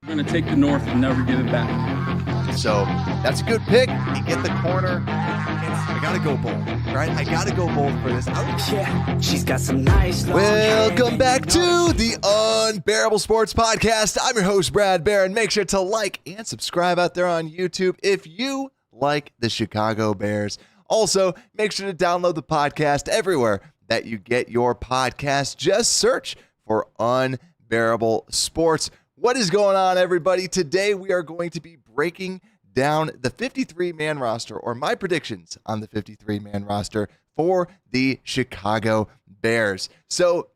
We're going to take the North and never give it back. So that's a good pick. You get the corner. I got to go bold, right? I got to go bold for this. Yeah, she's got some nice Welcome back to the Unbearable Sports Podcast. I'm your host, Brad Barron. Make sure to like and subscribe out there on YouTube if you like the Chicago Bears. Also, make sure to download the podcast everywhere that you get your podcast. Just search for Unbearable Sports. What is going on, everybody? Today we are going to be breaking down the 53-man roster, or my predictions on the 53-man roster for the Chicago Bears. So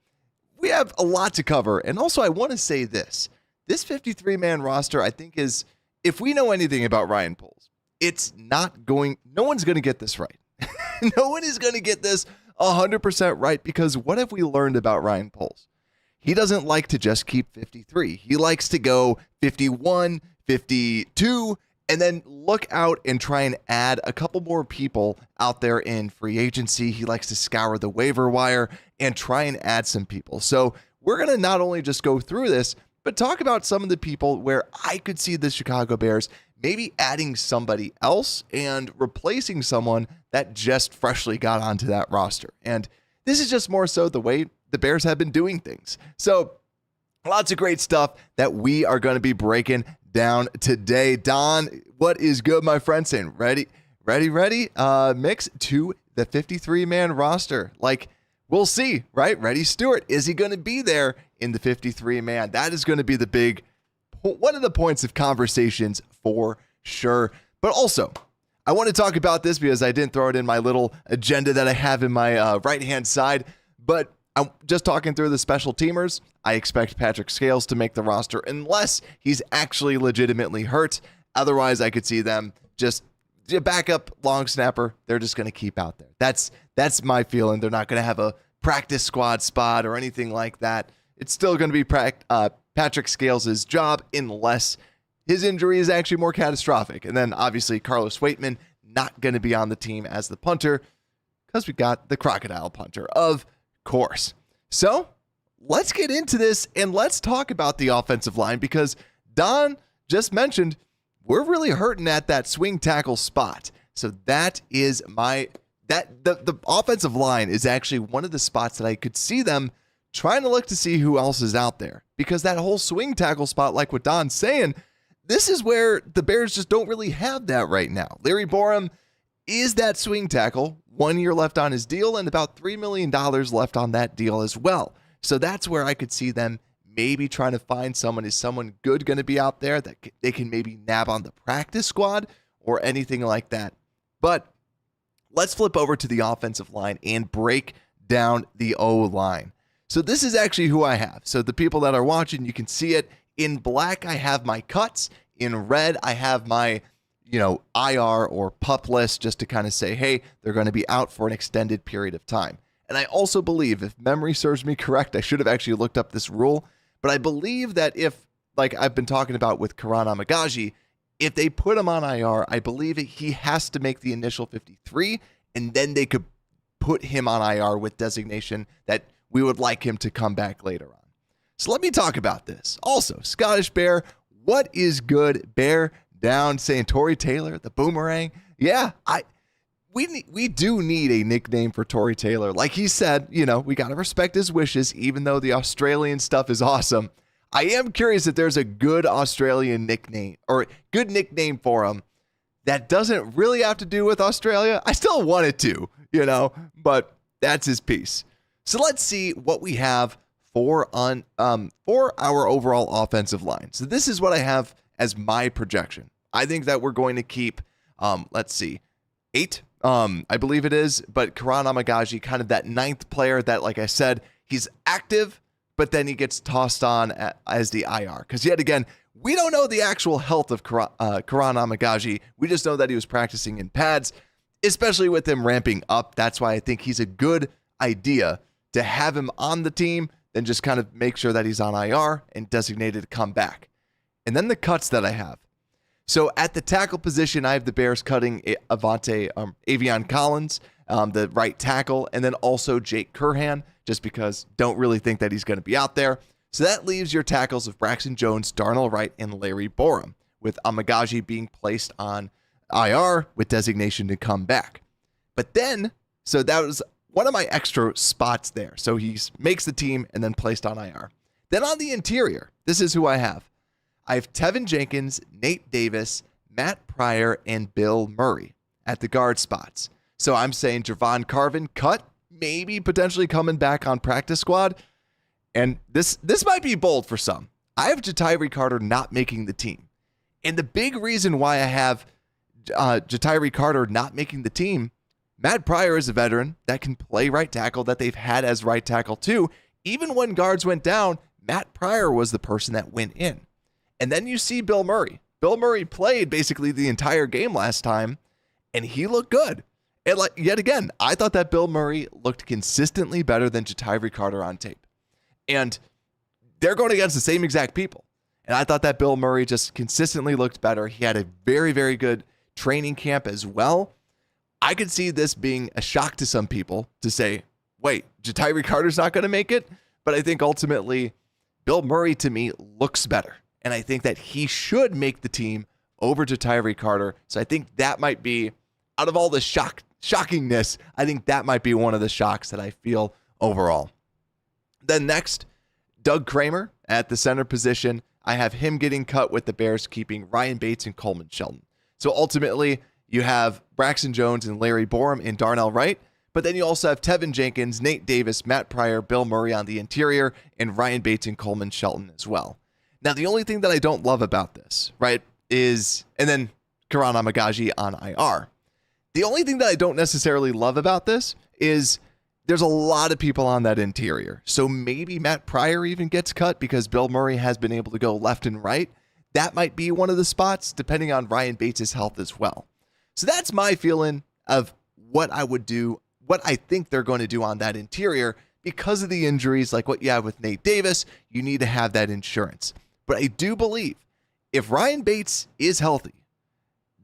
we have a lot to cover, and also I want to say this 53-man roster, I think, is, if we know anything about Ryan Poles, no one's going to get this right. No one is going to get this 100% right, because what have we learned about Ryan Poles? He doesn't like to just keep 53. He likes to go 51, 52, and then look out and try and add a couple more people out there in free agency. He likes to scour the waiver wire and try and add some people. So we're going to not only just go through this, but talk about some of the people where I could see the Chicago Bears maybe adding somebody else and replacing someone that just freshly got onto that roster. And this is just more so the way the Bears have been doing things. So lots of great stuff that we are going to be breaking down today. Don, what is good, my friend? Saying ready. Mix to the 53-man roster. Like, we'll see, right? Reddy Stewart, is he going to be there in the 53-man? That is going to be one of the points of conversations for sure. But also, I want to talk about this because I didn't throw it in my little agenda that I have in my right-hand side, but I'm just talking through the special teamers. I expect Patrick Scales to make the roster unless he's actually legitimately hurt. Otherwise, I could see them just backup long snapper. They're just going to keep out there. That's my feeling. They're not going to have a practice squad spot or anything like that. It's still going to be Patrick Scales' job unless his injury is actually more catastrophic. And then obviously Carlos Waitman not going to be on the team as the punter because we got the crocodile punter, of course. So let's get into this and let's talk about the offensive line, because Don just mentioned we're really hurting at that swing tackle spot. So that is the offensive line is actually one of the spots that I could see them trying to look to see who else is out there, because that whole swing tackle spot, like what Don's saying, this is where the Bears just don't really have that right now. Larry Borom is that swing tackle, 1 year left on his deal and about $3 million left on that deal as well. So that's where I could see them maybe trying to find someone. Is someone good going to be out there that they can maybe nab on the practice squad or anything like that? But let's flip over to the offensive line and break down the O-line. So this is actually who I have. So the people that are watching, you can see it. In black, I have my cuts. In red, I have my IR or PUP list, just to kind of say, hey, they're going to be out for an extended period of time. And I also believe, if memory serves me correct, I should have actually looked up this rule, but I believe that if, like I've been talking about with Karan Amagaji, if they put him on IR, I believe he has to make the initial 53, and then they could put him on IR with designation that we would like him to come back later on. So let me talk about this. Also, Scottish Bear, what is good? Bear down, saying Tory Taylor, the boomerang. Yeah, we do need a nickname for Tory Taylor. Like he said, we got to respect his wishes, even though the Australian stuff is awesome. I am curious if there's a good Australian nickname or good nickname for him that doesn't really have to do with Australia. I still want it to, but that's his piece. So let's see what we have for our overall offensive line. So this is what I have as my projection. I think that we're going to keep, 8, I believe it is, but Karan Amagaji, kind of that ninth player that, like I said, he's active, but then he gets tossed on as the IR. Because yet again, we don't know the actual health of Karan Amagaji. We just know that he was practicing in pads, especially with him ramping up. That's why I think he's a good idea to have him on the team, then just kind of make sure that he's on IR and designated to come back. And then the cuts that I have. So at the tackle position, I have the Bears cutting Avion Collins, the right tackle, and then also Jake Curhan, just because don't really think that he's going to be out there. So that leaves your tackles of Braxton Jones, Darnell Wright, and Larry Borum, with Amagaji being placed on IR with designation to come back. But then, so that was one of my extra spots there. So he makes the team and then placed on IR. Then on the interior, this is who I have. I have Tevin Jenkins, Nate Davis, Matt Pryor, and Bill Murray at the guard spots. So I'm saying Javon Carvin cut, maybe potentially coming back on practice squad. And this might be bold for some. I have Jatiri Carter not making the team. And the big reason why I have Jatiri Carter not making the team, Matt Pryor is a veteran that can play right tackle, that they've had as right tackle too. Even when guards went down, Matt Pryor was the person that went in. And then you see Bill Murray. Bill Murray played basically the entire game last time, and he looked good. And yet again, I thought that Bill Murray looked consistently better than Jatiri Carter on tape. And they're going against the same exact people. And I thought that Bill Murray just consistently looked better. He had a very, very good training camp as well. I could see this being a shock to some people to say, wait, Jatiri Carter's not going to make it? But I think ultimately, Bill Murray to me looks better. And I think that he should make the team over Jatiri Carter. So I think that might be, out of all the shockingness, I think that might be one of the shocks that I feel overall. Then next, Doug Kramer at the center position. I have him getting cut with the Bears keeping Ryan Bates and Coleman Shelton. So ultimately, you have Braxton Jones and Larry Borum and Darnell Wright, but then you also have Tevin Jenkins, Nate Davis, Matt Pryor, Bill Murray on the interior, and Ryan Bates and Coleman Shelton as well. Now, the only thing that I don't love about this, right, is, and then Karan Amagaji on IR. The only thing that I don't necessarily love about this is there's a lot of people on that interior. So maybe Matt Pryor even gets cut because Bill Murray has been able to go left and right. That might be one of the spots, depending on Ryan Bates' health as well. So that's my feeling of what I would do, what I think they're going to do on that interior. Because of the injuries, like what you have with Nate Davis, you need to have that insurance. But I do believe if Ryan Bates is healthy,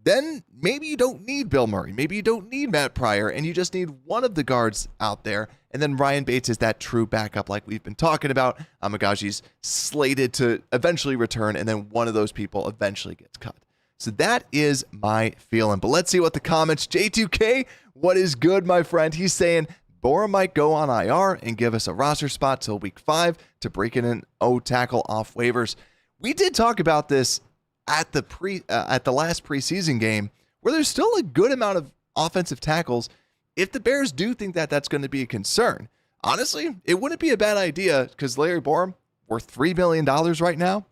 then maybe you don't need Bill Murray. Maybe you don't need Matt Pryor, and you just need one of the guards out there. And then Ryan Bates is that true backup like we've been talking about. Amagaji's slated to eventually return, and then one of those people eventually gets cut. So that is my feeling. But let's see what the comments. J2K, what is good, my friend? He's saying Borum might go on IR and give us a roster spot till week 5 to break in an O tackle off waivers. We did talk about this at the last preseason game, where there's still a good amount of offensive tackles. If the Bears do think that that's going to be a concern, honestly, it wouldn't be a bad idea because Larry Borum, worth $3 million right now,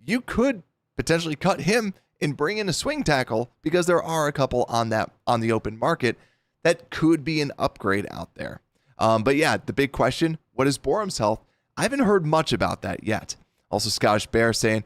you could potentially cut him and bring in a swing tackle because there are a couple on the open market that could be an upgrade out there. But yeah, the big question, what is Borum's health? I haven't heard much about that yet. Also, Scottish Bear saying,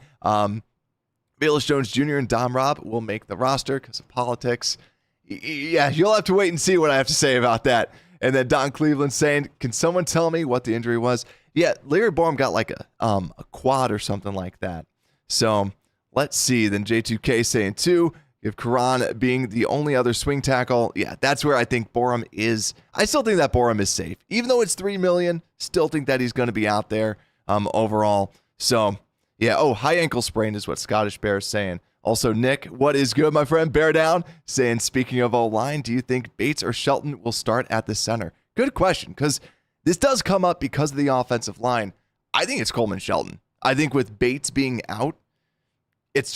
Bayless Jones Jr. and Dom Robb will make the roster because of politics. Yeah, you'll have to wait and see what I have to say about that. And then Don Cleveland saying, can someone tell me what the injury was? Yeah, Larry Borum got like a quad or something like that. So let's see. Then J2K saying too, if Karan being the only other swing tackle, yeah, that's where I think Borum is. I still think that Borum is safe. Even though it's $3 million, still think that he's going to be out there overall. So yeah, high ankle sprain is what Scottish Bear is saying. Also, Nick, what is good, my friend? Bear down, saying, speaking of O-line, do you think Bates or Shelton will start at the center? Good question, because this does come up because of the offensive line. I think it's Coleman Shelton. I think with Bates being out, it's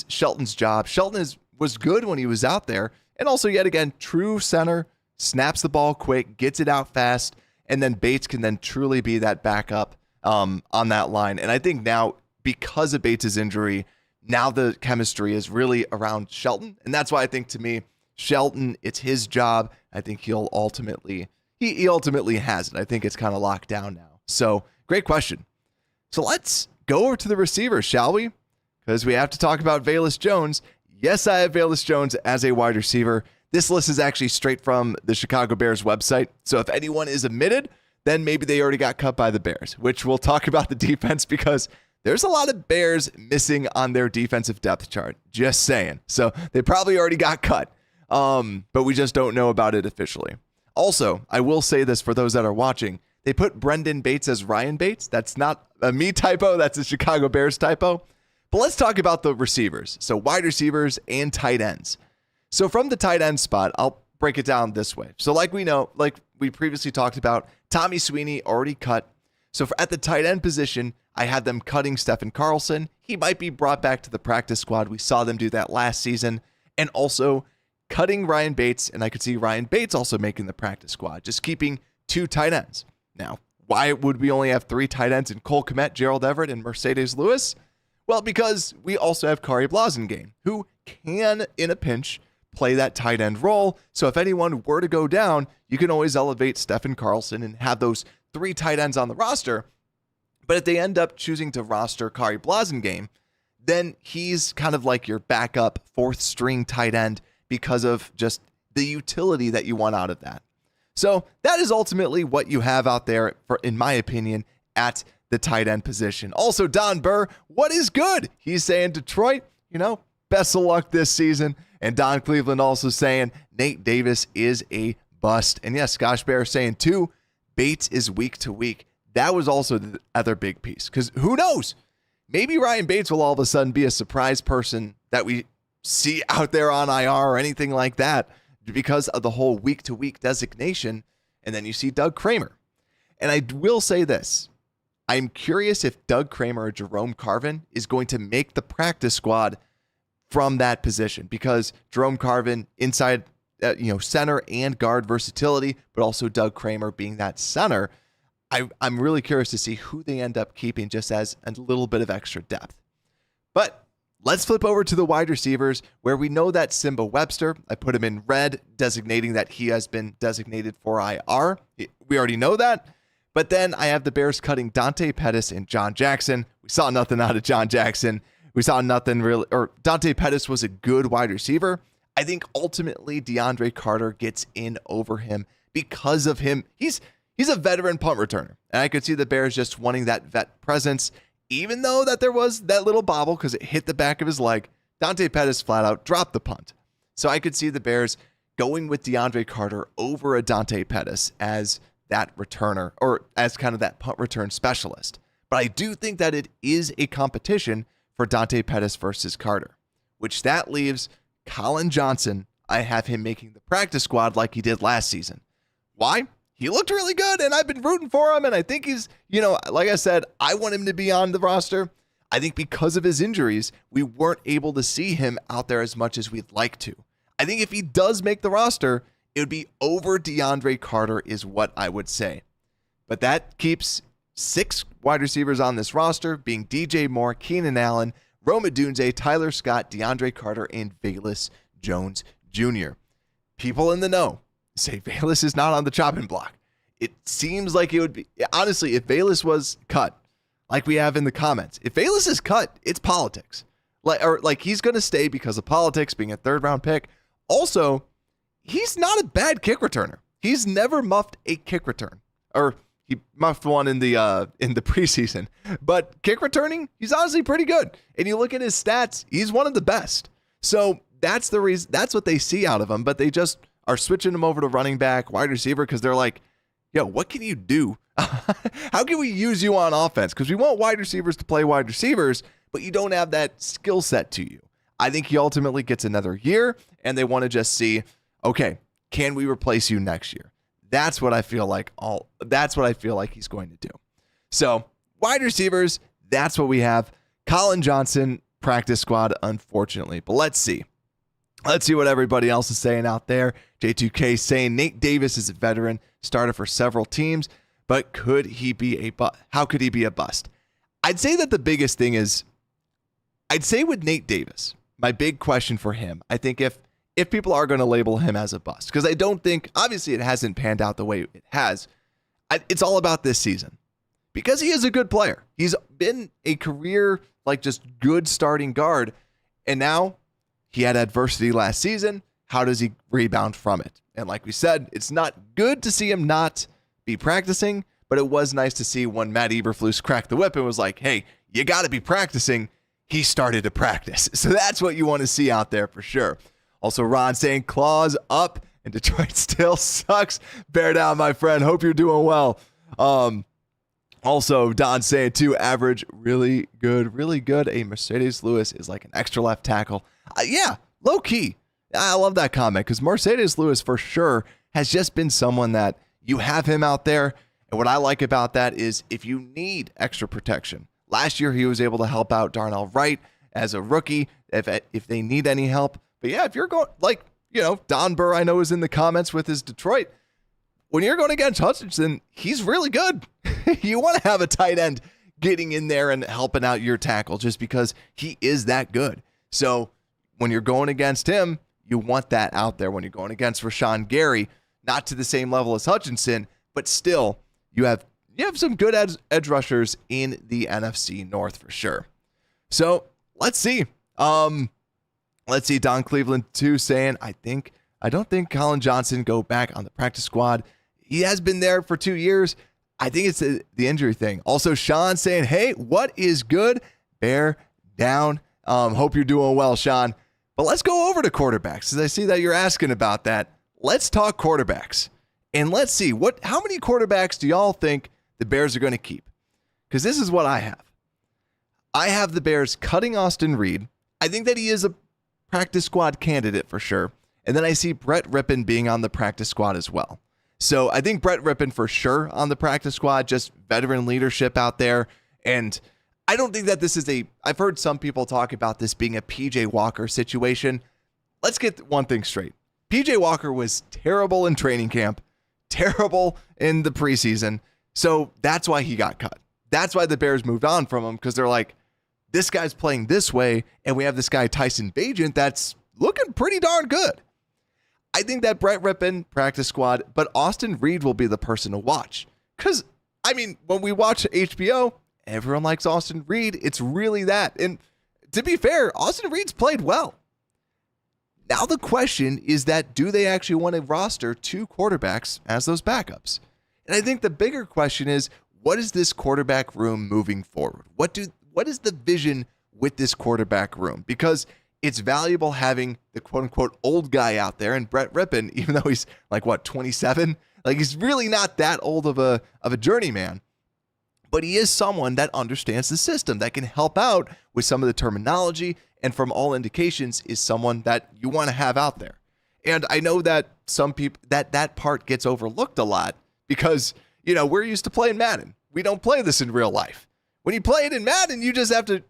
Shelton's job. Shelton was good when he was out there. And also, yet again, true center, snaps the ball quick, gets it out fast, and then Bates can then truly be that backup on that line. And I think now, because of Bates' injury, now the chemistry is really around Shelton. And that's why I think, to me, Shelton, it's his job. I think he ultimately has it. I think it's kind of locked down now. So, great question. So let's go over to the receivers, shall we? Because we have to talk about Velus Jones. Yes, I have Velus Jones as a wide receiver. This list is actually straight from the Chicago Bears website. So if anyone is omitted, then maybe they already got cut by the Bears, which we'll talk about the defense because there's a lot of Bears missing on their defensive depth chart. Just saying. So they probably already got cut, but we just don't know about it officially. Also, I will say this for those that are watching. They put Brendan Bates as Ryan Bates. That's not a me typo. That's a Chicago Bears typo. But let's talk about the receivers. So wide receivers and tight ends. So from the tight end spot, I'll break it down this way. So like we previously talked about, Tommy Sweeney already cut. So at the tight end position, I had them cutting Stephen Carlson. He might be brought back to the practice squad. We saw them do that last season. And also cutting Ryan Bates, and I could see Ryan Bates also making the practice squad, just keeping 2 tight ends. Now, why would we only have 3 tight ends in Cole Kmet, Gerald Everett, and Mercedes Lewis? Well, because we also have Kari Blasingame, who can, in a pinch, play that tight end role. So if anyone were to go down, you can always elevate Stephen Carlson and have those 3 tight ends on the roster. But if they end up choosing to roster Kari Blasingame, then he's kind of like your backup 4th string tight end because of just the utility that you want out of that. So that is ultimately what you have out there, in my opinion, at the tight end position. Also, Don Burr, what is good? He's saying Detroit, best of luck this season. And Don Cleveland also saying Nate Davis is a bust. And yes, Scotch Bear saying too, Bates is week to week. That was also the other big piece, because who knows? Maybe Ryan Bates will all of a sudden be a surprise person that we see out there on IR or anything like that because of the whole week-to-week designation. And then you see Doug Kramer. And I will say this. I'm curious if Doug Kramer or Jerome Carvin is going to make the practice squad from that position, because Jerome Carvin inside, center and guard versatility, but also Doug Kramer being that center. I'm really curious to see who they end up keeping just as a little bit of extra depth. But let's flip over to the wide receivers, where we know that Simba Webster, I put him in red, designating that he has been designated for IR. We already know that. But then I have the Bears cutting Dante Pettis and John Jackson. We saw nothing out of John Jackson. We saw nothing really, or Dante Pettis was a good wide receiver. I think ultimately DeAndre Carter gets in over him because of him. He's a veteran punt returner, and I could see the Bears just wanting that vet presence, even though that there was that little bobble because it hit the back of his leg. Dante Pettis flat out dropped the punt. So I could see the Bears going with DeAndre Carter over a Dante Pettis as that returner, or as kind of that punt return specialist. But I do think that it is a competition for Dante Pettis versus Carter, which that leaves Colin Johnson. I have him making the practice squad like he did last season. Why? He looked really good, and I've been rooting for him, and I think he's, like I said, I want him to be on the roster. I think because of his injuries, we weren't able to see him out there as much as we'd like to. I think if he does make the roster, it would be over DeAndre Carter is what I would say. But that keeps 6 wide receivers on this roster, being DJ Moore, Keenan Allen, Rome Odunze, Tyler Scott, DeAndre Carter, and Velus Jones Jr. People in the know say Velus is not on the chopping block. It seems like it would be, honestly, if Velus was cut, like we have in the comments, if Velus is cut, it's politics. Like he's going to stay because of politics, being a 3rd round pick. Also, he's not a bad kick returner. He's never muffed a kick return, or he muffed one in the preseason. But kick returning, he's honestly pretty good. And you look at his stats, he's one of the best. So that's the reason. That's what they see out of him. But they just are switching him over to running back, wide receiver, because they're like, yo, what can you do? How can we use you on offense? Because we want wide receivers to play wide receivers, but you don't have that skill set to you. I think he ultimately gets another year, and they want to just see, okay, can we replace you next year? That's what I feel like. That's what I feel like he's going to do. So wide receivers, that's what we have. Colin Johnson, practice squad, unfortunately. But let's see. Let's see what everybody else is saying out there. J2K saying Nate Davis is a veteran, started for several teams, but could he be how could he be a bust? I'd say that the biggest thing is, I'd say with Nate Davis, my big question for him, I think if people are going to label him as a bust, because I don't think, obviously it hasn't panned out the way it has. It's all about this season, because he is a good player. He's been a career, just good starting guard. And now he had adversity last season. How does he rebound from it? And like we said, it's not good to see him not be practicing, but it was nice to see when Matt Eberflus cracked the whip and was like, hey, you got to be practicing. He started to practice. So that's what you want to see out there for sure. Also, Ron saying claws up and Detroit still sucks. Bear down, my friend. Hope you're doing well. Also, Don saying too, average, really good, really good. A Mercedes Lewis is like an extra left tackle. Yeah, low key. I love that comment because Mercedes Lewis for sure has just been someone that you have him out there. And what I like about that is if you need extra protection. Last year, he was able to help out Darnell Wright as a rookie if they need any help. But yeah, if you're going, like, Don Burr, I know, is in the comments with his Detroit. When you're going against Hutchinson, he's really good. You want to have a tight end getting in there and helping out your tackle just because he is that good. So when you're going against him, you want that out there. When you're going against Rashawn Gary, not to the same level as Hutchinson, but still, you have some good edge rushers in the NFC North for sure. So let's see. Let's see. Don Cleveland too saying, I don't think Colin Johnson go back on the practice squad. He has been there for 2 years. I think it's the injury thing. Also, Sean saying, hey, what is good? Bear down. Hope you're doing well, Sean. But let's go over to quarterbacks, as I see that you're asking about that. Let's talk quarterbacks. And let's see, how many quarterbacks do y'all think the Bears are going to keep? Because this is what I have. I have the Bears cutting Austin Reed. I think that he is a practice squad candidate for sure. And then I see Brett Rippon being on the practice squad as well. So I think Brett Rippon for sure on the practice squad, just veteran leadership out there. And I don't think that this is I've heard some people talk about this being a PJ Walker situation. Let's get one thing straight. PJ Walker was terrible in training camp, terrible in the preseason. So that's why he got cut. That's why the Bears moved on from him, because they're like, this guy's playing this way, and we have this guy Tyson Bagent that's looking pretty darn good. I think that Brett Rippon, practice squad, but Austin Reed will be the person to watch. Because, when we watch HBO, everyone likes Austin Reed. It's really that. And to be fair, Austin Reed's played well. Now the question is that, do they actually want to roster 2 quarterbacks as those backups? And I think the bigger question is, what is this quarterback room moving forward? What is the vision with this quarterback room? Because it's valuable having the quote-unquote old guy out there, and Brett Rippon, even though he's 27, he's really not that old of a journeyman, but he is someone that understands the system, that can help out with some of the terminology, and from all indications is someone that you want to have out there. And I know that some people, that part gets overlooked a lot because, we're used to playing Madden. We don't play this in real life. When you play it in Madden, you just have to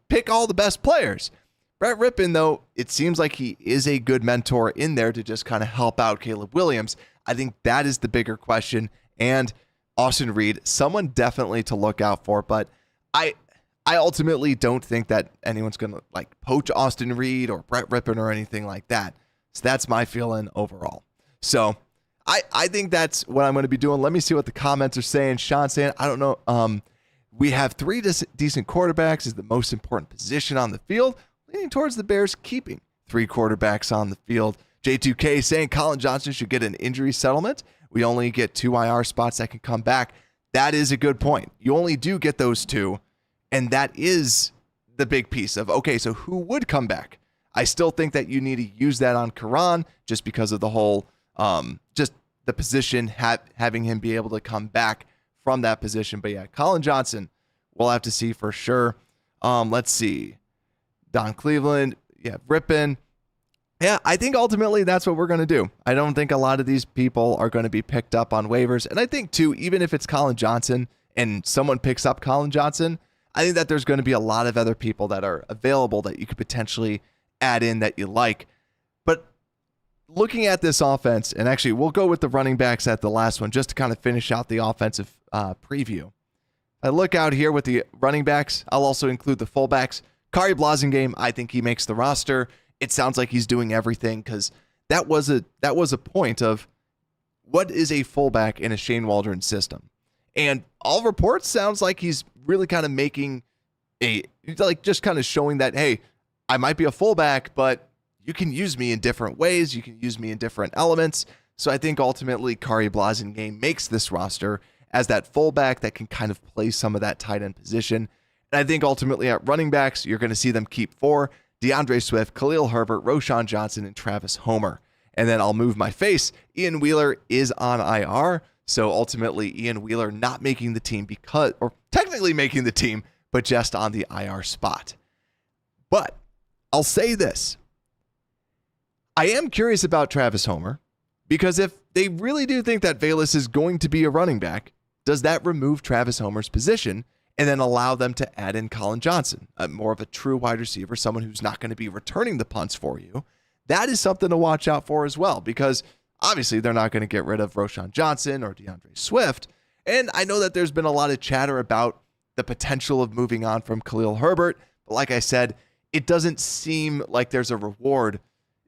pick all the best players. Brett Rippon, though, it seems like he is a good mentor in there to just kind of help out Caleb Williams. I think that is the bigger question. And Austin Reed, someone definitely to look out for. But I ultimately don't think that anyone's going to poach Austin Reed or Brett Rippon or anything like that. So that's my feeling overall. So I think that's what I'm going to be doing. Let me see what the comments are saying. Sean saying, I don't know. We have 3 decent quarterbacks is the most important position on the field. Leaning towards the Bears keeping 3 quarterbacks on the field. J2K saying Colin Johnson should get an injury settlement. We only get 2 IR spots that can come back. That is a good point. You only do get those 2. And that is the big piece of, okay, so who would come back? I still think that you need to use that on Karan just because of the whole, just the position, having him be able to come back from that position. But yeah, Colin Johnson, we'll have to see for sure. Let's see. Don Cleveland, yeah, Rippon. Yeah, I think ultimately that's what we're going to do. I don't think a lot of these people are going to be picked up on waivers. And I think, too, even if it's Colin Johnson and someone picks up Colin Johnson, I think that there's going to be a lot of other people that are available that you could potentially add in that you like. But looking at this offense, and actually we'll go with the running backs at the last one just to kind of finish out the offensive preview. I look out here with the running backs. I'll also include the fullbacks. Kari Blasingame, I think he makes the roster. It sounds like he's doing everything because that was a point of what is a fullback in a Shane Waldron system. And all reports sounds like he's really kind of making just kind of showing that, hey, I might be a fullback, but you can use me in different ways. You can use me in different elements. So I think ultimately Kari Blasingame makes this roster as that fullback that can kind of play some of that tight end position. And I think ultimately at running backs, you're going to see them keep 4, DeAndre Swift, Khalil Herbert, Roshan Johnson, and Travis Homer. And then I'll move my face. Ian Wheeler is on IR. So ultimately, Ian Wheeler not making the team or technically making the team, but just on the IR spot. But I'll say this. I am curious about Travis Homer, because if they really do think that Velus is going to be a running back, does that remove Travis Homer's position and then allow them to add in Colin Johnson, more of a true wide receiver, someone who's not going to be returning the punts for you? That is something to watch out for as well, because obviously they're not going to get rid of Roschon Johnson or DeAndre Swift. And I know that there's been a lot of chatter about the potential of moving on from Khalil Herbert. But like I said, it doesn't seem like there's a reward.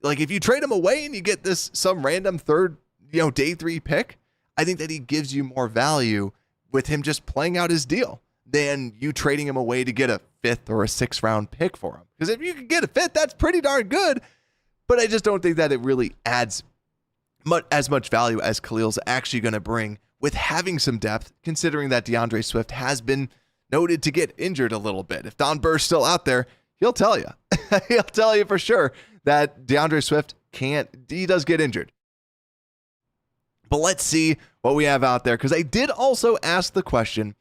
Like if you trade him away and you get some random third, day 3 pick, I think that he gives you more value with him just playing out his deal than you trading him away to get a 5th or a 6th round pick for him. Because if you can get a 5th, that's pretty darn good. But I just don't think that it really adds as much value as Khalil's actually going to bring with having some depth, considering that DeAndre Swift has been noted to get injured a little bit. If Don Burr's still out there, he'll tell you. He'll tell you for sure that DeAndre Swift he does get injured. But let's see what we have out there, because I did also ask the question,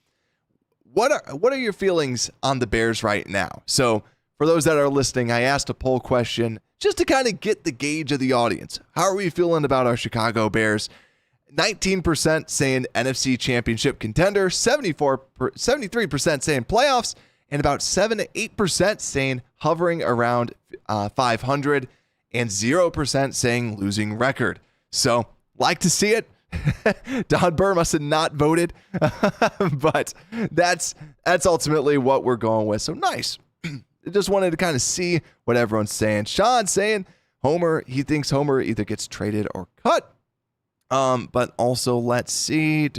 what are your feelings on the Bears right now? So for those that are listening, I asked a poll question just to kind of get the gauge of the audience. How are we feeling about our Chicago Bears? 19% saying NFC Championship contender, 73% saying playoffs, and about 7 to 8% saying hovering around 500, and 0% saying losing record. So, like to see it. Don Burr must have not voted, but that's ultimately what we're going with. So nice. I just wanted to kind of see what everyone's saying. Sean saying he thinks Homer either gets traded or cut. But also, let's see.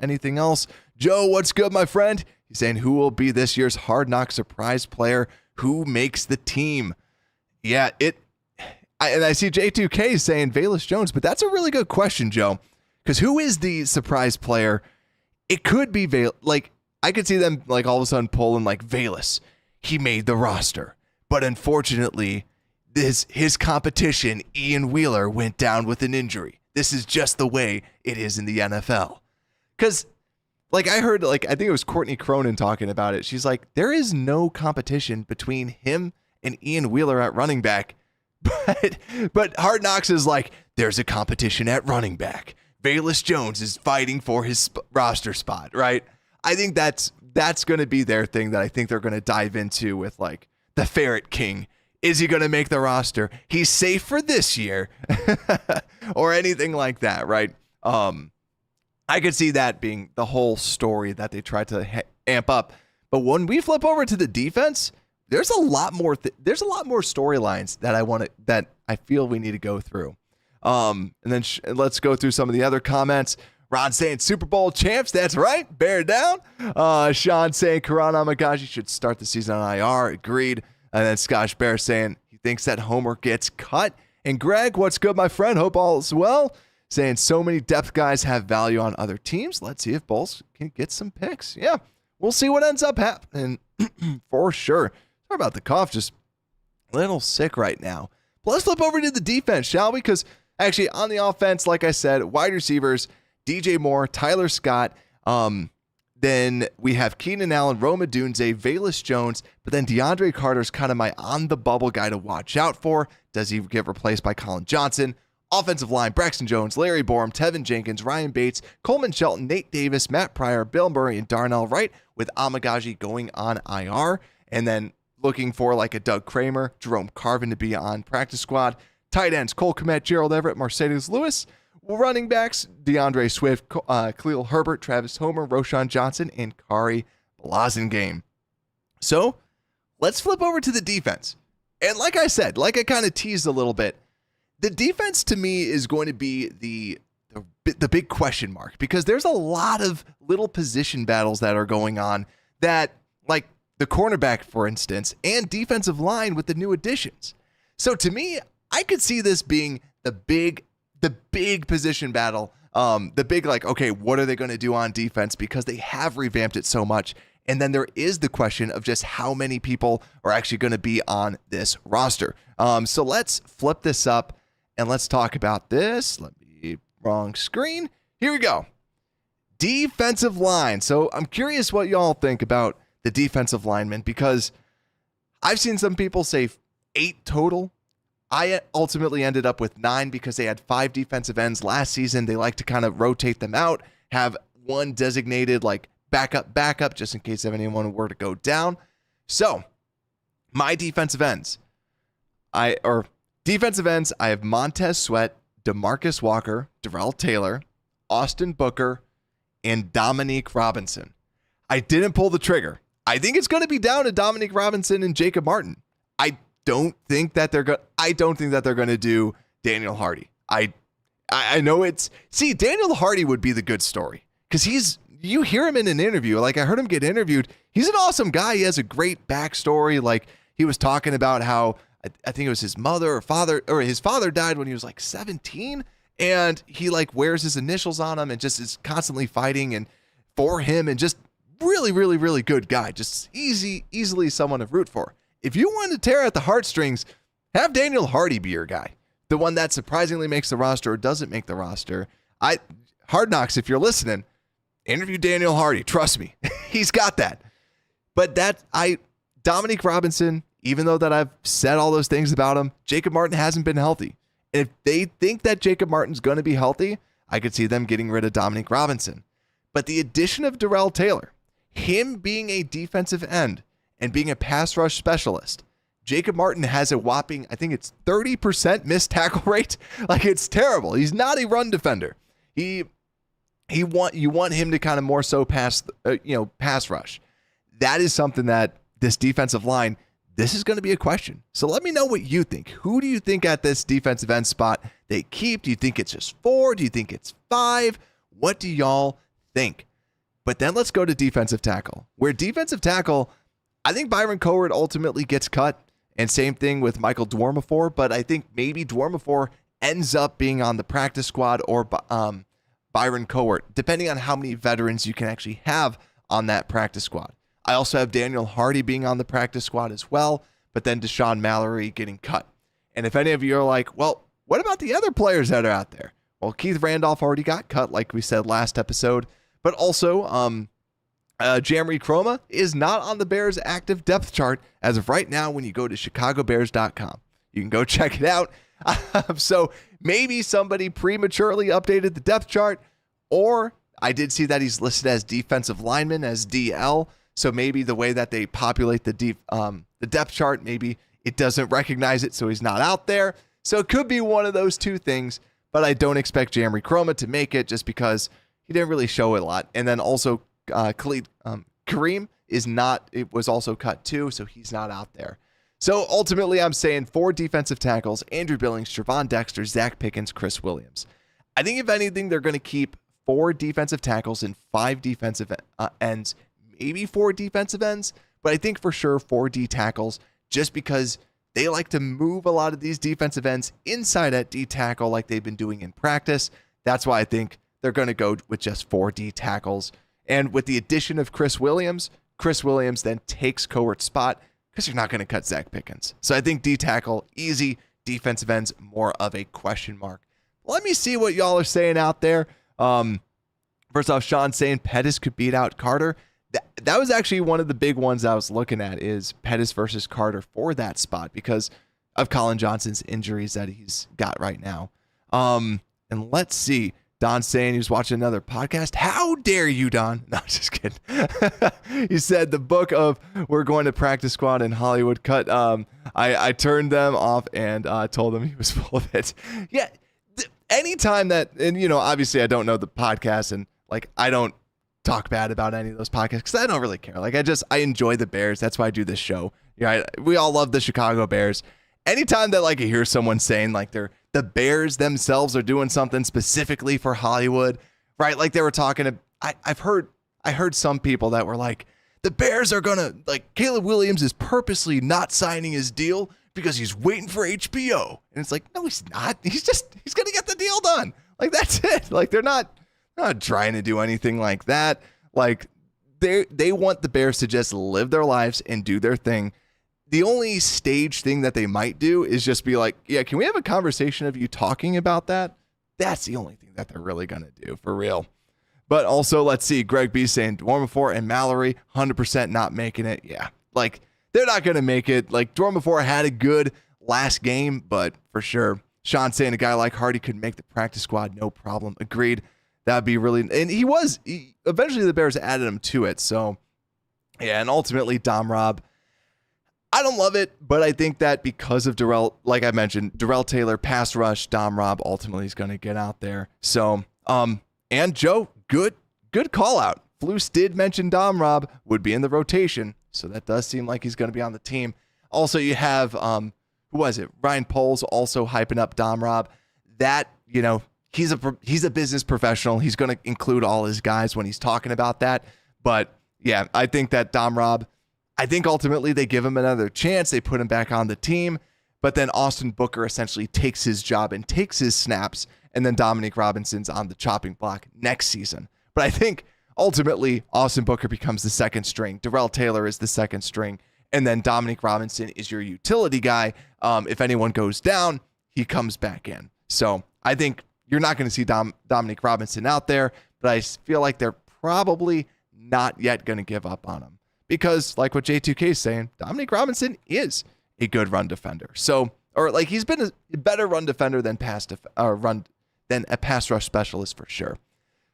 Anything else? Joe, what's good, my friend? He's saying, who will be this year's Hard Knock surprise player? Who makes the team? Yeah, I see J2K saying Velus Jones, but that's a really good question, Joe. Because who is the surprise player? It could be I could see them all of a sudden pulling Velus. He made the roster, but unfortunately, his competition, Ian Wheeler, went down with an injury. This is just the way it is in the NFL. Because, I heard, I think it was Courtney Cronin talking about it. She's like, there is no competition between him and Ian Wheeler at running back. But Hard Knocks is there's a competition at running back. Velus Jones is fighting for his roster spot, right? I think that's going to be their thing that I think they're going to dive into with the Ferret King. Is he going to make the roster? He's safe for this year or anything like that, right? I could see that being the whole story that they tried to amp up. But when we flip over to the defense, there's a lot more storylines that I feel we need to go through. And then let's go through some of the other comments. Ron saying Super Bowl champs. That's right. Bear down. Sean saying Karan Amagaji should start the season on IR. Agreed. And then Scotch Bear saying he thinks that Homer gets cut. And Greg, what's good, my friend? Hope all is well. Saying so many depth guys have value on other teams. Let's see if Bulls can get some picks. Yeah, we'll see what ends up happening for sure. Sorry about the cough. Just a little sick right now. But let's flip over to the defense, shall we? Because actually on the offense, like I said, wide receivers, DJ Moore, Tyler Scott. Then we have Keenan Allen, Roma Dunze, Velus Jones, but then DeAndre Carter's kind of my on-the-bubble guy to watch out for. Does he get replaced by Colin Johnson? Offensive line, Braxton Jones, Larry Borum, Tevin Jenkins, Ryan Bates, Coleman Shelton, Nate Davis, Matt Pryor, Bill Murray, and Darnell Wright, with Amagaji going on IR. And then looking for a Doug Kramer, Jerome Carvin to be on practice squad. Tight ends, Cole Kmet, Gerald Everett, Mercedes Lewis. Running backs, DeAndre Swift, Khalil Herbert, Travis Homer, Roschon Johnson, and Kari Blasingame. So let's flip over to the defense. And like I said, I kind of teased a little bit, the defense to me is going to be the big question mark, because there's a lot of little position battles that are going on that, the cornerback, for instance, and defensive line with the new additions. So to me, I could see this being the big position battle, the big okay, what are they going to do on defense, because they have revamped it so much. And then there is the question of just how many people are actually going to be on this roster. So let's flip this up and let's talk about this. Wrong screen. Here we go. Defensive line. So I'm curious what y'all think about the defensive linemen, because I've seen some people say 8 total. I ultimately ended up with 9 because they had 5 defensive ends last season. They like to kind of rotate them out, have one designated like backup, just in case if anyone were to go down. So my defensive ends, I have Montez Sweat, DeMarcus Walker, Darrell Taylor, Austin Booker, and Dominique Robinson. I didn't pull the trigger. I think it's going to be down to Dominique Robinson and Jacob Martin. I don't think that they're going to do Daniel Hardy. I know Daniel Hardy would be the good story, because you hear him in an interview. Like, I heard him get interviewed. He's an awesome guy. He has a great backstory. Like, he was talking about how I think it was his mother or father, or his father died when he was like 17. And he like wears his initials on him and just is constantly fighting and for him, and just really, really, really good guy. Just easily someone to root for. If you want to tear at the heartstrings, have Daniel Hardy be your guy. The one that surprisingly makes the roster or doesn't make the roster. Hard Knocks, if you're listening, interview Daniel Hardy. Trust me, he's got that. But Dominique Robinson, even though that I've said all those things about him, Jacob Martin hasn't been healthy. And if they think that Jacob Martin's going to be healthy, I could see them getting rid of Dominique Robinson. But the addition of Darrell Taylor, him being a defensive end and being a pass rush specialist, Jacob Martin has a whopping, I think it's 30% missed tackle rate. Like, it's terrible. He's not a run defender. You want him to kind of more so pass rush. That is something that this defensive line, this is going to be a question. So let me know what you think. Who do you think at this defensive end spot they keep? Do you think it's just 4? Do you think it's 5? What do y'all think? But then let's go to defensive tackle. Where defensive tackle, I think Byron Cowart ultimately gets cut. And same thing with Michael Dwarmafor. But I think maybe Dwarmafor ends up being on the practice squad, or Byron Cowart, depending on how many veterans you can actually have on that practice squad. I also have Daniel Hardy being on the practice squad as well, but then Deshaun Mallory getting cut. And if any of you are like, well, what about the other players that are out there? Well, Keith Randolph already got cut, like we said last episode, but also Jamari Croma is not on the Bears' active depth chart as of right now when you go to chicagobears.com. You can go check it out. So maybe somebody prematurely updated the depth chart, or I did see that he's listed as defensive lineman, as DL. So maybe the way that they populate the depth chart, maybe it doesn't recognize it, so he's not out there. So it could be one of those two things, but I don't expect Jamari Croma to make it just because he didn't really show it a lot. And then also Khalid Kareem was also cut too, so he's not out there. So ultimately, I'm saying 4 defensive tackles: Andrew Billings, Trevon Dexter, Zach Pickens, Chris Williams. I think if anything, they're going to keep 4 defensive tackles and 5 defensive ends, maybe 4 defensive ends, but I think for sure 4 D tackles, just because they like to move a lot of these defensive ends inside at D tackle like they've been doing in practice. That's why I think they're going to go with just 4 D tackles. And with the addition of Chris Williams then takes Cowart's spot, because you're not going to cut Zach Pickens. So I think D tackle, easy. Defensive ends, more of a question mark. Let me see what y'all are saying out there. First off, Sean saying Pettis could beat out Carter. That was actually one of the big ones I was looking at, is Pettis versus Carter for that spot because of Colin Johnson's injuries that he's got right now. And let's see. Don saying he was watching another podcast. How dare you, Don? No, just kidding. He said the book of We're Going to Practice Squad in Hollywood cut. I turned them off and told him he was full of it. Yeah. Anytime that, and obviously I don't know the podcast, and like I don't talk bad about any of those podcasts because I don't really care. Like I enjoy the Bears. That's why I do this show. We all love the Chicago Bears. Anytime that like I hear someone saying like the Bears themselves are doing something specifically for Hollywood, right? Like they were talking. I heard some people that were like, the Bears are gonna, like, Caleb Williams is purposely not signing his deal because he's waiting for HBO. And it's like, no, he's not. He's gonna get the deal done. Like that's it. Like they're not trying to do anything like that. Like they want the Bears to just live their lives and do their thing. The only stage thing that they might do is just be like, yeah, can we have a conversation of you talking about that? That's the only thing that they're really going to do, for real. But also, let's see, Greg B saying Dormafor and Mallory, 100% not making it. Yeah, like, they're not going to make it. Like, Dormafor had a good last game, but for sure. Sean saying a guy like Hardy could make the practice squad, no problem. Agreed. That'd be really, and eventually the Bears added him to it. So, yeah, and ultimately, Dom Rob, I don't love it, but I think that because of Darrell, like I mentioned, Darrell Taylor, pass rush, Dom Rob ultimately is going to get out there. So, and Joe, good call out. Flus did mention Dom Rob would be in the rotation, so that does seem like he's going to be on the team. Also, you have, who was it? Ryan Poles also hyping up Dom Rob. That, he's a business professional. He's going to include all his guys when he's talking about that. But yeah, I think that Dom Rob, I think ultimately they give him another chance. They put him back on the team, but then Austin Booker essentially takes his job and takes his snaps, and then Dominique Robinson's on the chopping block next season. But I think ultimately Austin Booker becomes the second string. Darrell Taylor is the second string, and then Dominique Robinson is your utility guy. If anyone goes down, he comes back in. So I think you're not going to see Dominique Robinson out there, but I feel like they're probably not yet going to give up on him. Because, like what J2K is saying, Dominique Robinson is a good run defender. So, or like he's been a better run defender than a pass rush specialist for sure.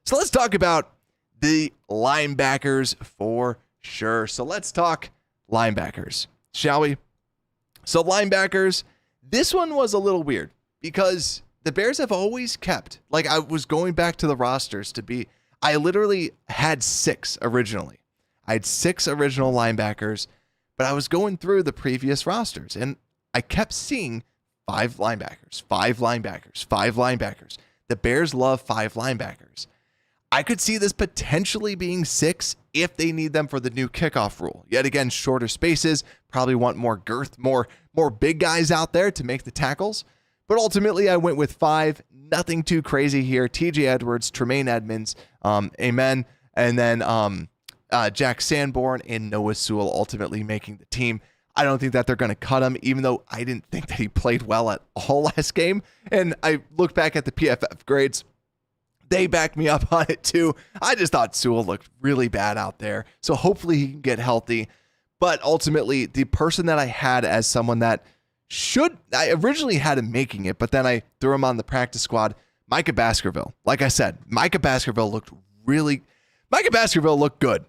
So let's talk about the linebackers for sure. So let's talk linebackers, shall we? So linebackers, this one was a little weird because the Bears have always kept, like I was going back to the rosters I literally had 6 originally. I had 6 original linebackers, but I was going through the previous rosters and I kept seeing 5 linebackers, 5 linebackers, 5 linebackers. The Bears love 5 linebackers. I could see this potentially being 6 if they need them for the new kickoff rule. Yet again, shorter spaces, probably want more girth, more big guys out there to make the tackles. But ultimately, I went with 5. Nothing too crazy here. TJ Edwards, Tremaine Edmonds, amen. And then Jack Sanborn and Noah Sewell ultimately making the team. I don't think that they're going to cut him, even though I didn't think that he played well at all last game. And I look back at the PFF grades. They backed me up on it too. I just thought Sewell looked really bad out there. So hopefully he can get healthy. But ultimately, the person that I had as someone that I originally had him making it, but then I threw him on the practice squad, Micah Baskerville. Like I said, Micah Baskerville looked good.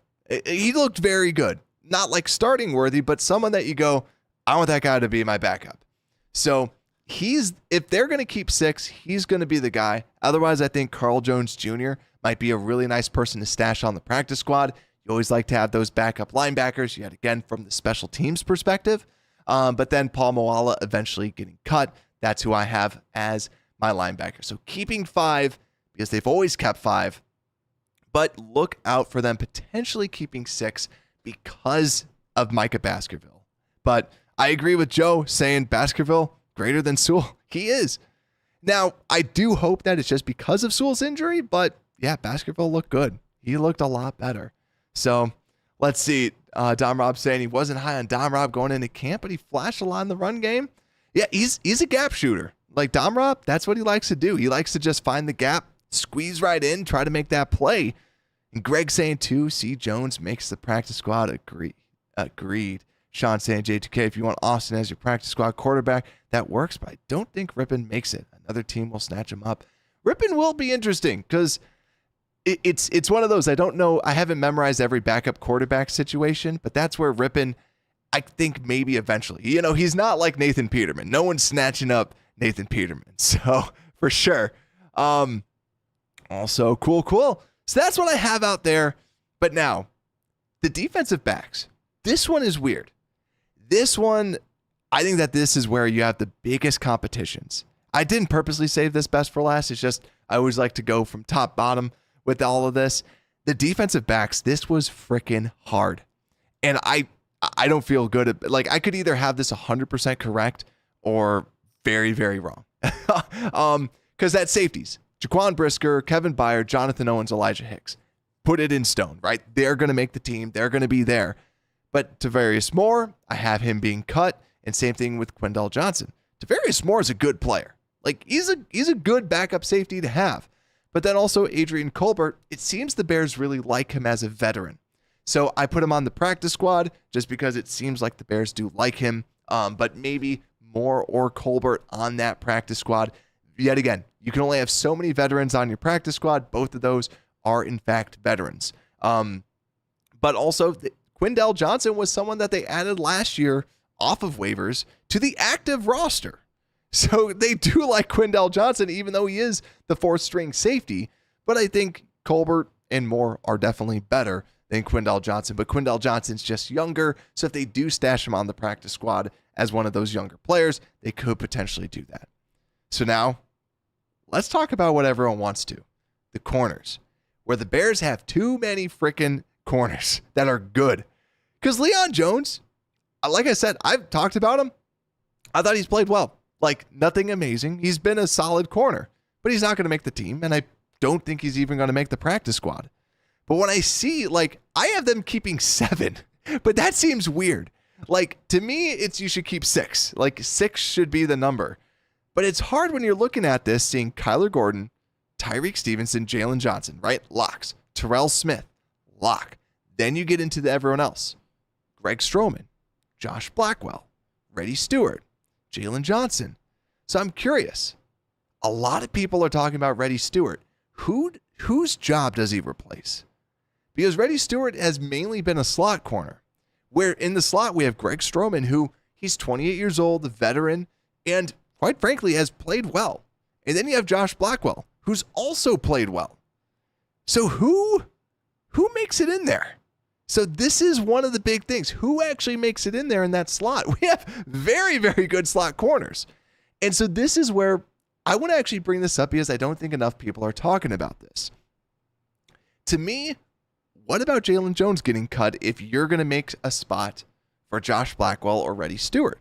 He looked very good. Not like starting worthy, but someone that you go, I want that guy to be my backup. So if they're going to keep 6, he's going to be the guy. Otherwise, I think Carl Jones Jr. might be a really nice person to stash on the practice squad. You always like to have those backup linebackers, yet again, from the special teams perspective. But then Paul Moala eventually getting cut. That's who I have as my linebacker. So keeping 5 because they've always kept 5. But look out for them potentially keeping 6 because of Micah Baskerville. But I agree with Joe saying Baskerville greater than Sewell. He is. Now, I do hope that it's just because of Sewell's injury, but yeah, Baskerville looked good. He looked a lot better. So let's see. Dom Rob saying he wasn't high on Dom Rob going into camp, but he flashed a lot in the run game. Yeah, he's a gap shooter. Like Dom Rob, that's what he likes to do. He likes to just find the gap, squeeze right in, try to make that play. And Greg saying too, C. Jones makes the practice squad. Agreed. Sean saying, J2K, if you want Austin as your practice squad quarterback, that works, but I don't think Rippon makes it. Another team will snatch him up. Rippon will be interesting because it's one of those, I don't know, I haven't memorized every backup quarterback situation, but that's where Rippon, I think maybe eventually, he's not like Nathan Peterman. No one's snatching up Nathan Peterman. So for sure. Also cool. So that's what I have out there. But now the defensive backs, this one is weird. This one, I think that this is where you have the biggest competitions. I didn't purposely save this best for last. It's just, I always like to go from top bottom with all of this. The defensive backs, this was freaking hard. And I don't feel good. I could either have this 100% correct or very, very wrong. Because that's safeties. Jaquan Brisker, Kevin Byard, Jonathan Owens, Elijah Hicks. Put it in stone, right? They're going to make the team. They're going to be there. But Tavarius Moore, I have him being cut. And same thing with Quindell Johnson. Tavarius Moore is a good player. He's a good backup safety to have. But then also Adrian Colbert, it seems the Bears really like him as a veteran. So I put him on the practice squad just because it seems like the Bears do like him. But maybe Moore or Colbert on that practice squad. Yet again, you can only have so many veterans on your practice squad. Both of those are, in fact, veterans. But also, Quindell Johnson was someone that they added last year off of waivers to the active roster. So they do like Quindell Johnson, even though he is the fourth-string safety. But I think Colbert and Moore are definitely better than Quindell Johnson. But Quindell Johnson's just younger, so if they do stash him on the practice squad as one of those younger players, they could potentially do that. So now, let's talk about what everyone wants to. The corners, where the Bears have too many freaking corners that are good. Because Leon Jones, like I said, I've talked about him. I thought he's played well. Like, nothing amazing. He's been a solid corner, but he's not going to make the team, and I don't think he's even going to make the practice squad. But when I see, like, I have them keeping 7, but that seems weird. Like, to me, it's you should keep 6. Like, 6 should be the number. But it's hard when you're looking at this, seeing Kyler Gordon, Tyreek Stevenson, Jalen Johnson, right? Locks. Terrell Smith, lock. Then you get into everyone else. Greg Stroman, Josh Blackwell, Reddy Stewart, Jalen Johnson. So I'm curious. A lot of people are talking about Reddy Stewart. Whose job does he replace? Because Reddy Stewart has mainly been a slot corner, where in the slot we have Greg Stroman, who he's 28 years old, a veteran, and quite frankly has played well. And then you have Josh Blackwell, who's also played well. So who makes it in there? So this is one of the big things. Who actually makes it in there in that slot? We have very, very good slot corners. And so this is where I want to actually bring this up because I don't think enough people are talking about this. To me, what about Jalen Jones getting cut if you're going to make a spot for Josh Blackwell or Reddy Stewart?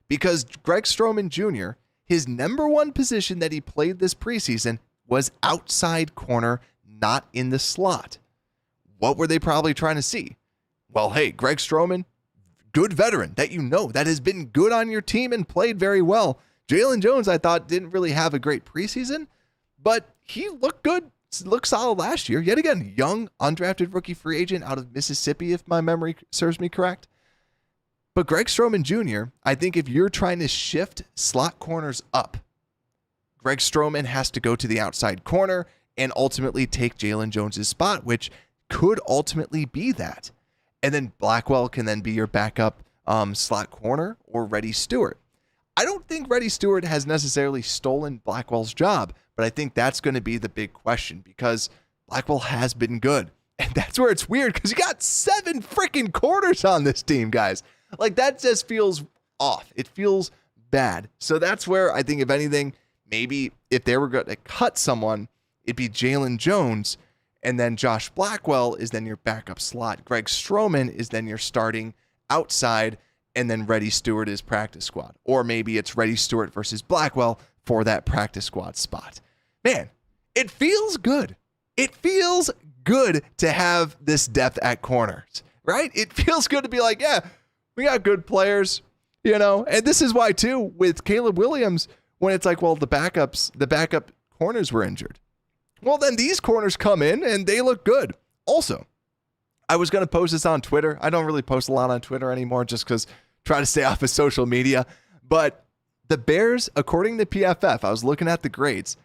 Because Greg Stroman Jr., his number one position that he played this preseason was outside corner, not in the slot. What were they probably trying to see? Well, hey, Greg Stroman, good veteran that you know that has been good on your team and played very well. Jalen Jones, I thought, didn't really have a great preseason, but he looked good, looked solid last year. Yet again, young, undrafted rookie free agent out of Mississippi, if my memory serves me correct. But Greg Stroman Jr., I think if you're trying to shift slot corners up, Greg Stroman has to go to the outside corner and ultimately take Jalen Jones' spot, which could ultimately be that. And then Blackwell can then be your backup slot corner or Reddy Stewart. I don't think Reddy Stewart has necessarily stolen Blackwell's job, but I think that's going to be the big question because Blackwell has been good. And that's where it's weird because you got 7 freaking corners on this team, guys. Like, that just feels off. It feels bad. So that's where I think, if anything, maybe if they were going to cut someone, it'd be Jalen Jones, and then Josh Blackwell is then your backup slot. Greg Stroman is then your starting outside, and then Reddy Stewart is practice squad. Or maybe it's Reddy Stewart versus Blackwell for that practice squad spot. Man, it feels good. It feels good to have this depth at corners, right? It feels good to be like, yeah, we got good players, you know? And this is why, too, with Caleb Williams, when it's like, well, the backup corners were injured. Well, then these corners come in and they look good. Also, I was going to post this on Twitter. I don't really post a lot on Twitter anymore just because try to stay off of social media. But the Bears, according to PFF, I was looking at the grades,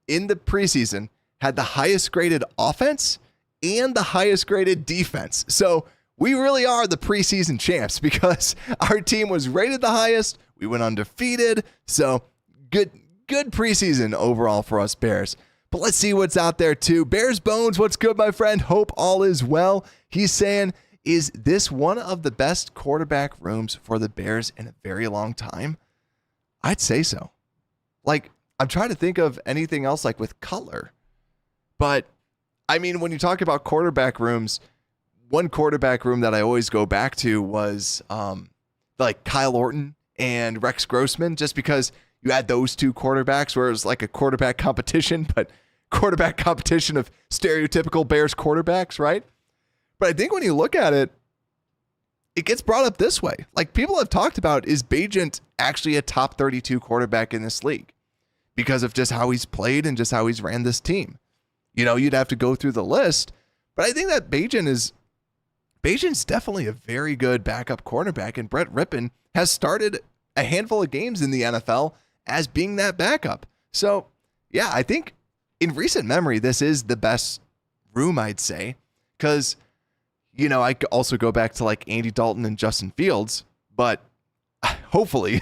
in the preseason, had the highest graded offense and the highest graded defense. So we really are the preseason champs because our team was rated the highest. We went undefeated. So good preseason overall for us Bears. But let's see what's out there too. Bears Bones, what's good, my friend? Hope all is well. He's saying, is this one of the best quarterback rooms for the Bears in a very long time? I'd say so. Like, I'm trying to think of anything else like with Cutler. But, I mean, when you talk about quarterback rooms, one quarterback room that I always go back to was like Kyle Orton and Rex Grossman, just because you had those two quarterbacks where it was like a quarterback competition, but quarterback competition of stereotypical Bears quarterbacks, right? But I think when you look at it, it gets brought up this way. Like, people have talked about, is Bagent actually a top 32 quarterback in this league? because of just how he's played and just how he's ran this team. You know, you'd have to go through the list, but I think that Bajan's definitely a very good backup cornerback, and Brett Rippon has started a handful of games in the NFL as being that backup. So, yeah, I think in recent memory, this is the best room, I'd say, because, you know, I could also go back to like Andy Dalton and Justin Fields, but hopefully,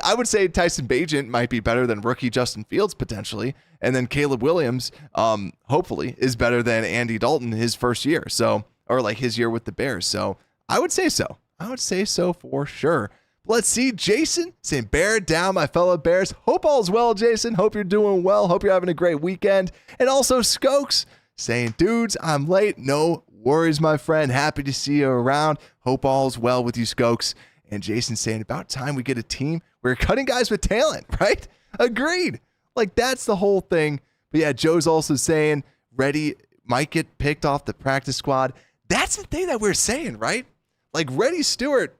I would say Tyson Bagent might be better than rookie Justin Fields potentially, and then Caleb Williams, hopefully, is better than Andy Dalton his first year, so, or like his year with the Bears. So I would say so. I would say so for sure. Let's see, Jason saying, bear down, my fellow Bears. Hope all's well, Jason. Hope you're doing well. Hope you're having a great weekend. And also Skokes saying, dudes, I'm late. No worries, my friend. Happy to see you around. Hope all's well with you, Skokes. And Jason saying, about time we get a team. We're cutting guys with talent, right? Agreed. Like, that's the whole thing. But yeah, Joe's also saying, Reddy might get picked off the practice squad. That's the thing that we're saying, right? Like, Reddy Stewart,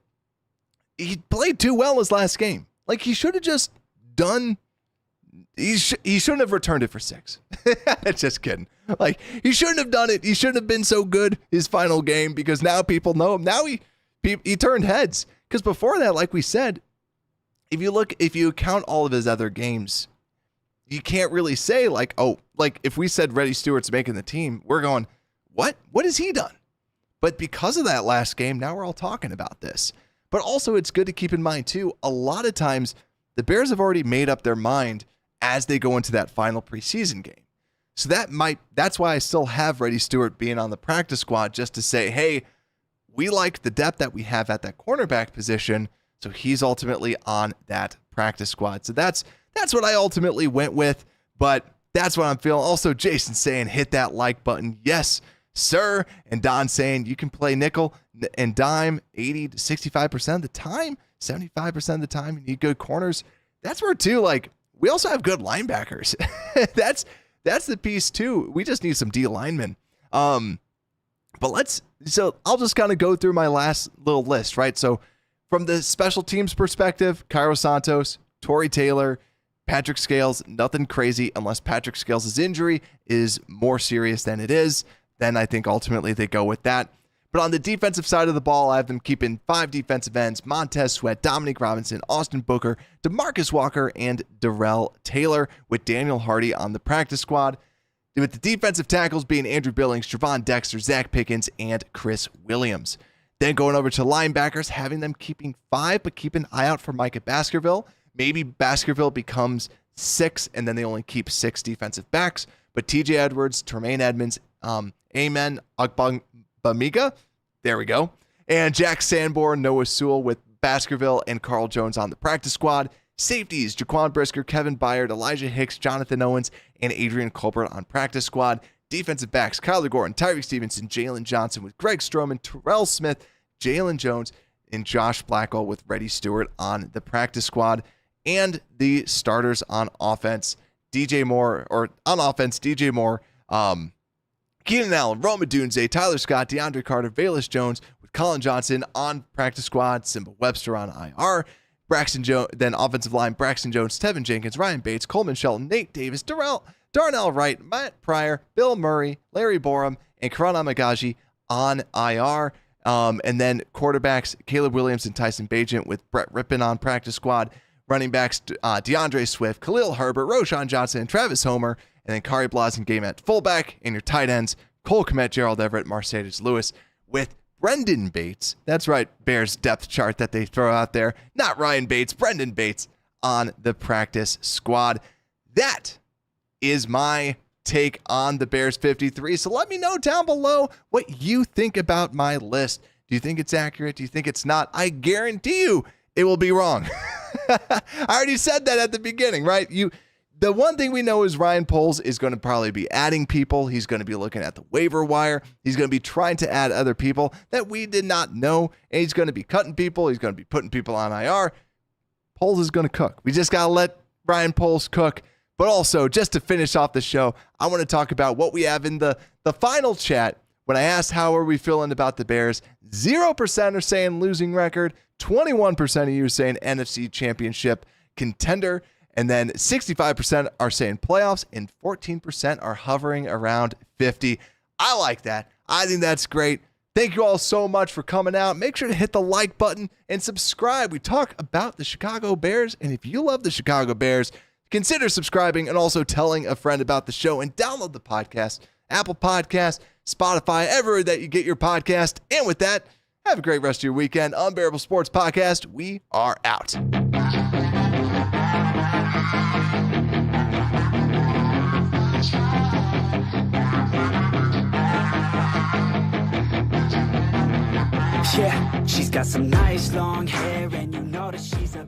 he played too well his last game. Like, he should have just done, he shouldn't have returned it for 6. Just kidding. Like, he shouldn't have done it. He shouldn't have been so good his final game, because now people know him. Now he turned heads. Because before that, like we said, if you count all of his other games, you can't really say like, oh, like if we said Reddy Stewart's making the team, we're going, what? What has he done? But because of that last game, now we're all talking about this. But also, it's good to keep in mind, too, a lot of times the Bears have already made up their mind as they go into that final preseason game. So that's why I still have Reddy Stewart being on the practice squad, just to say, hey, we like the depth that we have at that cornerback position, so he's ultimately on that practice squad. So that's what I ultimately went with, but that's what I'm feeling. Also, Jason saying, hit that like button. Yes, sir. And Don saying you can play nickel and dime 80 to 65% of the time, 75% of the time. You need good corners. That's where, too, like, we also have good linebackers. That's the piece, too. We just need some D linemen. So I'll just kind of go through my last little list, right? So from the special teams perspective, Cairo Santos, Torrey Taylor, Patrick Scales, nothing crazy unless Patrick Scales' injury is more serious than it is. Then I think ultimately they go with that. But on the defensive side of the ball, I have them keeping 5 defensive ends: Montez Sweat, Dominique Robinson, Austin Booker, DeMarcus Walker, and Darrell Taylor, with Daniel Hardy on the practice squad. With the defensive tackles being Andrew Billings, Javon Dexter, Zach Pickens, and Chris Williams. Then going over to linebackers, having them keeping 5, but keep an eye out for Micah Baskerville. Maybe Baskerville becomes 6, and then they only keep 6 defensive backs. But TJ Edwards, Tremaine Edmonds, Amen Agbamiga, there we go, and Jack Sanborn, Noah Sewell, with Baskerville and Carl Jones on the practice squad. Safeties, Jaquan Brisker, Kevin Byard, Elijah Hicks, Jonathan Owens, and Adrian Colbert on practice squad. Defensive backs, Kyler Gordon, Tyreek Stevenson, Jalen Johnson, with Greg Stroman, Terrell Smith, Jalen Jones, and Josh Blackwell, with Reddy Stewart on the practice squad. And the starters on offense, DJ Moore, Keenan Allen, Roma Dunze, Tyler Scott, DeAndre Carter, Velus Jones, with Colin Johnson on practice squad, Simba Webster on IR, Braxton Jones, then offensive line, Braxton Jones, Tevin Jenkins, Ryan Bates, Coleman Shelton, Nate Davis, Darnell Wright, Matt Pryor, Bill Murray, Larry Borum, and Karan Amagaji on IR. And then quarterbacks, Caleb Williams and Tyson Bagent, with Brett Rippon on practice squad. Running backs, DeAndre Swift, Khalil Herbert, Roshan Johnson, and Travis Homer. And then Kari Blasingame at fullback. And your tight ends, Cole Kmet, Gerald Everett, Mercedes Lewis, with Brendan Bates. That's right, Bears depth chart that they throw out there. Not Ryan Bates, Brendan Bates on the practice squad. That is my take on the Bears 53. So let me know down below what you think about my list. Do you think it's accurate? Do you think it's not? I guarantee you it will be wrong. I already said that at the beginning, right? The one thing we know is Ryan Poles is going to probably be adding people. He's going to be looking at the waiver wire. He's going to be trying to add other people that we did not know. And he's going to be cutting people. He's going to be putting people on IR. Poles is going to cook. We just got to let Ryan Poles cook. But also, just to finish off the show, I want to talk about what we have in the final chat. When I asked how are we feeling about the Bears, 0% are saying losing record. 21% of you are saying NFC Championship contender. And then 65% are saying playoffs, and 14% are hovering around 50. I like that. I think that's great. Thank you all so much for coming out. Make sure to hit the like button and subscribe. We talk about the Chicago Bears, and if you love the Chicago Bears, consider subscribing and also telling a friend about the show, and download the podcast, Apple Podcasts, Spotify, everywhere that you get your podcast. And with that, have a great rest of your weekend. Unbearable Sports Podcast, we are out. Yeah, she's got some nice long hair, and you know that she's a